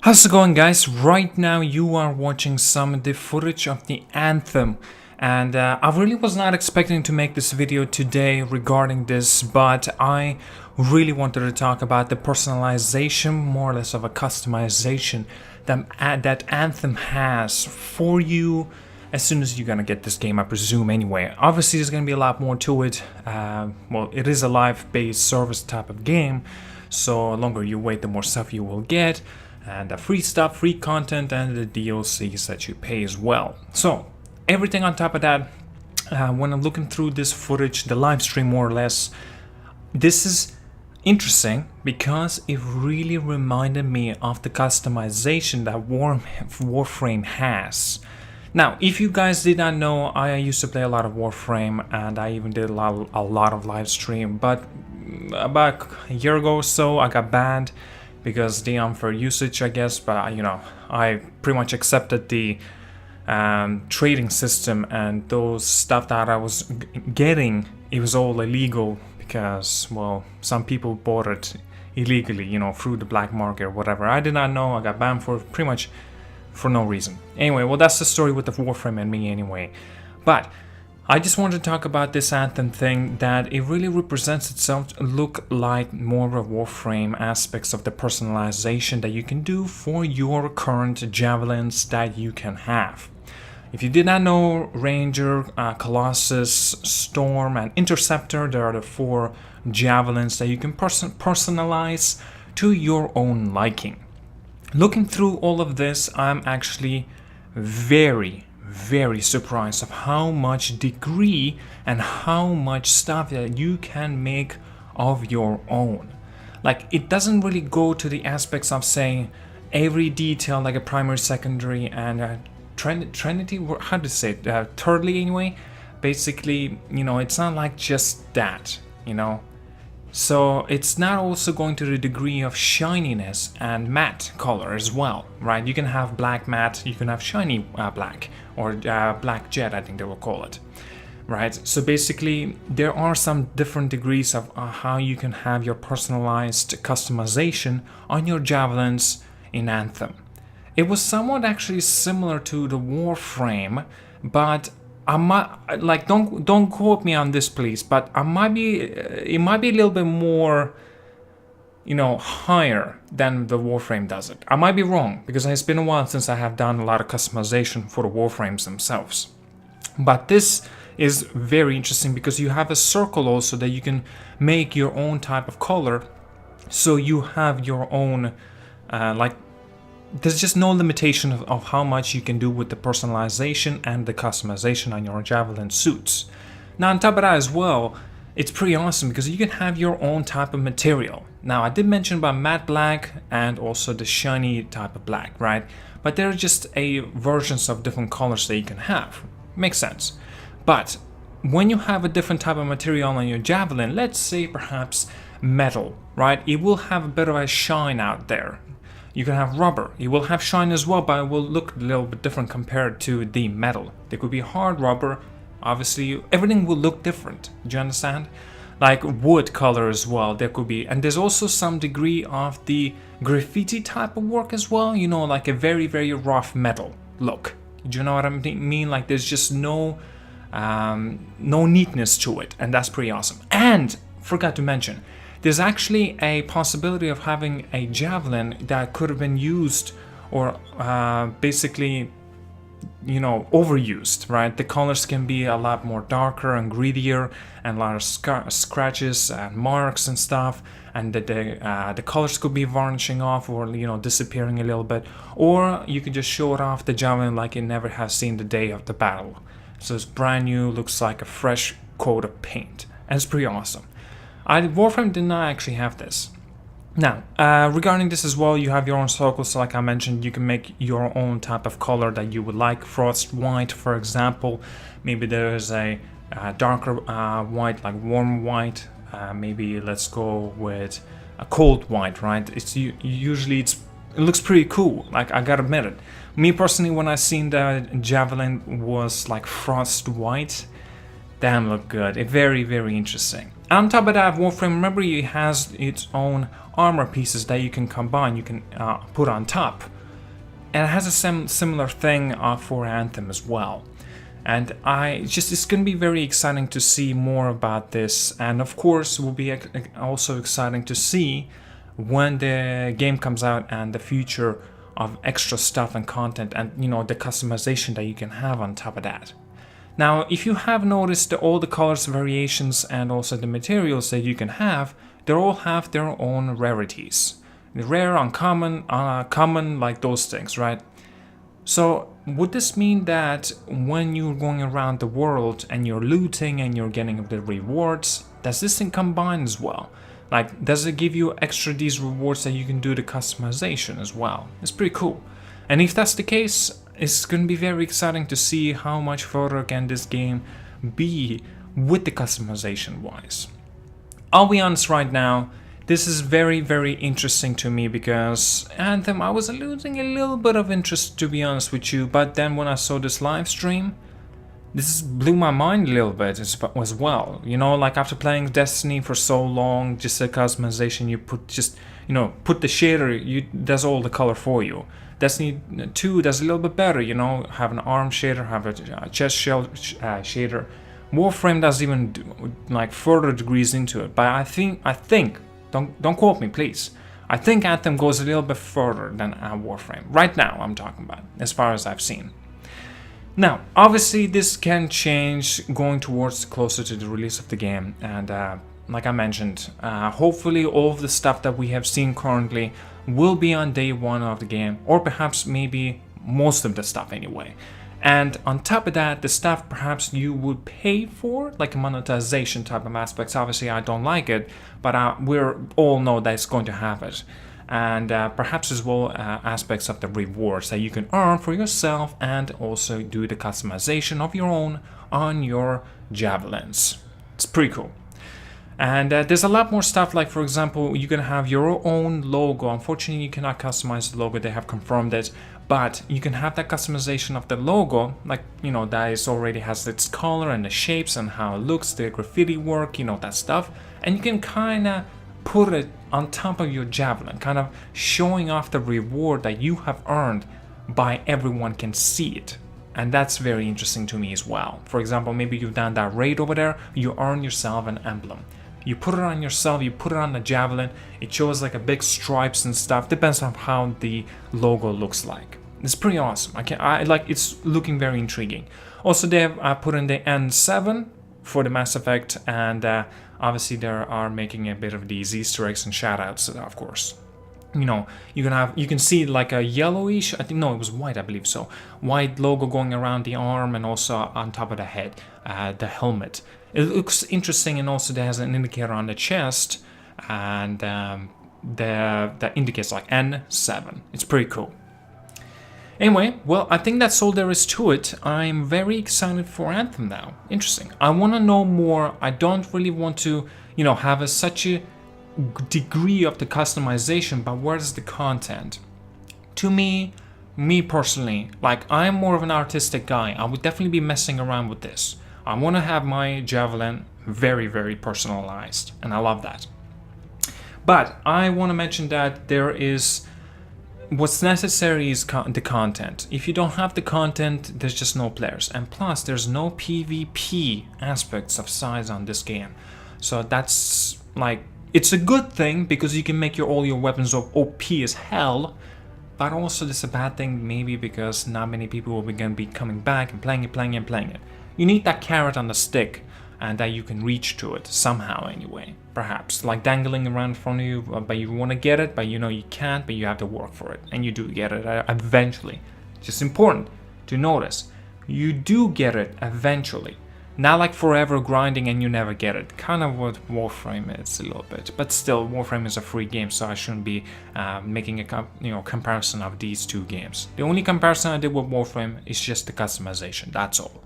How's it going, guys? Right now you are watching some of the footage of the Anthem, and I really was not expecting to make this video today regarding this, but I really wanted to talk about the personalization, more or less of a customization that Anthem has for you as soon as you're gonna get this game, I presume. Anyway, obviously there's gonna be a lot more to it. Well, it is a live-based service type of game, so the longer you wait, the more stuff you will get. And the free stuff, free content, and the DLCs that you pay as well. So everything on top of that, when I'm looking through this footage, the live stream more or less, this is interesting because it really reminded me of the customization that Warframe has. Now, if you guys did not know, I used to play a lot of Warframe, and I even did a lot of live stream, but about a year ago or so I got banned because the unfair usage, I guess. But you know, I pretty much accepted the trading system, and those stuff that I was getting, it was all illegal because, well, some people bought it illegally, you know, through the black market or whatever. I did not know. I got banned for pretty much for no reason. Anyway, well, that's the story with the Warframe and me anyway. But I just wanted to talk about this Anthem thing, that it really represents itself to look like more of Warframe aspects of the personalization that you can do for your current javelins that you can have. If you did not know, Ranger, Colossus, Storm, and Interceptor, there are the 4 javelins that you can personalize to your own liking. Looking through all of this, I'm actually very surprised of how much degree and how much stuff that you can make of your own. Like, it doesn't really go to the aspects of saying every detail, like a primary, secondary, and trinity, how to say it, thirdly anyway. Basically, you know, it's not like just that, you know. So it's not also going to the degree of shininess and matte color as well, right? You can have black matte, you can have shiny black, or black jet, I think they will call it, right? So basically there are some different degrees of how you can have your personalized customization on your javelins in Anthem. It was somewhat actually similar to the Warframe, but I might, like, don't quote me on this, please, but it might be a little bit more, you know, higher than the Warframe does it. I might be wrong, because it's been a while since I have done a lot of customization for the Warframes themselves. But this is very interesting because you have a circle also that you can make your own type of color, so you have your own, like, there's just no limitation of how much you can do with the personalization and the customization on your Javelin suits. Now, on top of that as well, it's pretty awesome because you can have your own type of material. Now, I did mention about matte black and also the shiny type of black, right? But there are just versions of different colors that you can have. Makes sense. But when you have a different type of material on your Javelin, let's say perhaps metal, right? It will have a bit of a shine out there. You can have rubber, it will have shine as well, but it will look a little bit different compared to the metal. There could be hard rubber, obviously everything will look different, do you understand? Like wood color as well, there could be, and there's also some degree of the graffiti type of work as well, you know, like a very rough metal look. Do you know what I mean? Like there's just no neatness to it, and that's pretty awesome. And forgot to mention, there's actually a possibility of having a javelin that could have been used or basically, you know, overused, right? The colors can be a lot more darker and grittier, and a lot of scratches and marks and stuff, and the colors could be varnishing off or, you know, disappearing a little bit, or you could just show it off the javelin like it never has seen the day of the battle. So it's brand new, looks like a fresh coat of paint, and it's pretty awesome. Warframe did not actually have this. Now, regarding this as well, you have your own circles, so like I mentioned, you can make your own type of color that you would like. Frost white, for example. Maybe there is a darker white, like warm white. Maybe let's go with a cold white, right? It looks pretty cool, like, I gotta admit it. Me personally, when I seen the Javelin was like frost white, damn, look good. Very interesting. On top of that, Warframe, remember, it has its own armor pieces that you can combine, you can put on top. And it has a similar thing for Anthem as well. And it's going to be very exciting to see more about this. And of course, it will be also exciting to see when the game comes out and the future of extra stuff and content and, you know, the customization that you can have on top of that. Now, if you have noticed that all the colors variations and also the materials that you can have, they all have their own rarities. The rare, uncommon, common, like those things, right? So would this mean that when you're going around the world and you're looting and you're getting the rewards, does this thing combine as well? Like, does it give you extra these rewards that you can do the customization as well? It's pretty cool. And if that's the case, it's going to be very exciting to see how much further can this game be with the customization wise. I'll be honest right now, this is very, very interesting to me because Anthem, I was losing a little bit of interest, to be honest with you, but then when I saw this live stream, this blew my mind a little bit as well. You know, like after playing Destiny for so long, just the customization, you put the shader, does all the color for you. Destiny 2 does a little bit better, you know, have an arm shader, have a chest shell shader. Warframe does even like further degrees into it, but I think, don't quote me please, I think Anthem goes a little bit further than Warframe. Right now I'm talking about, as far as I've seen. Now, obviously this can change going towards closer to the release of the game, and like I mentioned, hopefully all of the stuff that we have seen currently will be on day one of the game, or perhaps maybe most of the stuff anyway. And on top of that, the stuff perhaps you would pay for, like a monetization type of aspects. Obviously I don't like it, but we all know that it's going to have it. And perhaps as well aspects of the rewards that you can earn for yourself, and also do the customization of your own on your javelins. It's pretty cool. And there's a lot more stuff, like for example, you can have your own logo. Unfortunately, you cannot customize the logo, they have confirmed it, but you can have that customization of the logo, like, you know, that is already has its color and the shapes and how it looks, the graffiti work, you know, that stuff. And you can kind of put it on top of your javelin, kind of showing off the reward that you have earned by everyone can see it. And that's very interesting to me as well. For example, maybe you've done that raid over there, you earn yourself an emblem. You put it on yourself, you put it on the javelin, it shows like a big stripes and stuff, depends on how the logo looks like. It's pretty awesome. It's looking very intriguing. Also, they have put in the N7 for the Mass Effect, and obviously they are making a bit of these Easter eggs and shoutouts, of course. You know, you can see like a yellowish, I think, no, it was white, I believe so, white logo going around the arm and also on top of the head, the helmet. It looks interesting, and also there has an indicator on the chest, and that indicates like N7. It's pretty cool. Anyway, well, I think that's all there is to it. I'm very excited for Anthem now. Interesting. I want to know more. I don't really want to, you know, have such a degree of the customization, but where's the content? To me personally, like, I'm more of an artistic guy. I would definitely be messing around with this. I want to have my javelin very, very personalized, and I love that. But I want to mention that there is, what's necessary is the content. If you don't have the content, there's just no players. And plus, there's no PvP aspects of size on this game. So that's like, it's a good thing because you can make all your weapons OP as hell. But also it's a bad thing maybe because not many people will be coming back and playing it. You need that carrot on the stick, and that you can reach to it somehow anyway. Perhaps like dangling around in front of you, but you want to get it, but you know you can't, but you have to work for it, and you do get it eventually. It's just important to notice, you do get it eventually. Not like forever grinding and you never get it. Kind of what Warframe is a little bit, but still Warframe is a free game, so I shouldn't be making a comparison of these two games. The only comparison I did with Warframe is just the customization. That's all.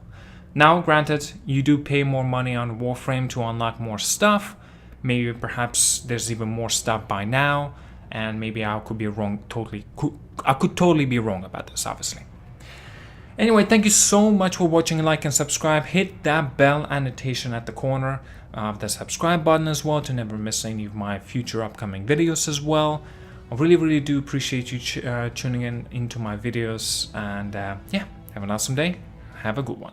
Now, granted, you do pay more money on Warframe to unlock more stuff. Maybe perhaps there's even more stuff by now, and maybe I could be wrong. I could totally be wrong about this, obviously. Anyway, thank you so much for watching. Like and subscribe. Hit that bell annotation at the corner of the subscribe button as well to never miss any of my future upcoming videos as well. I really do appreciate you tuning in into my videos, and yeah, have an awesome day. Have a good one.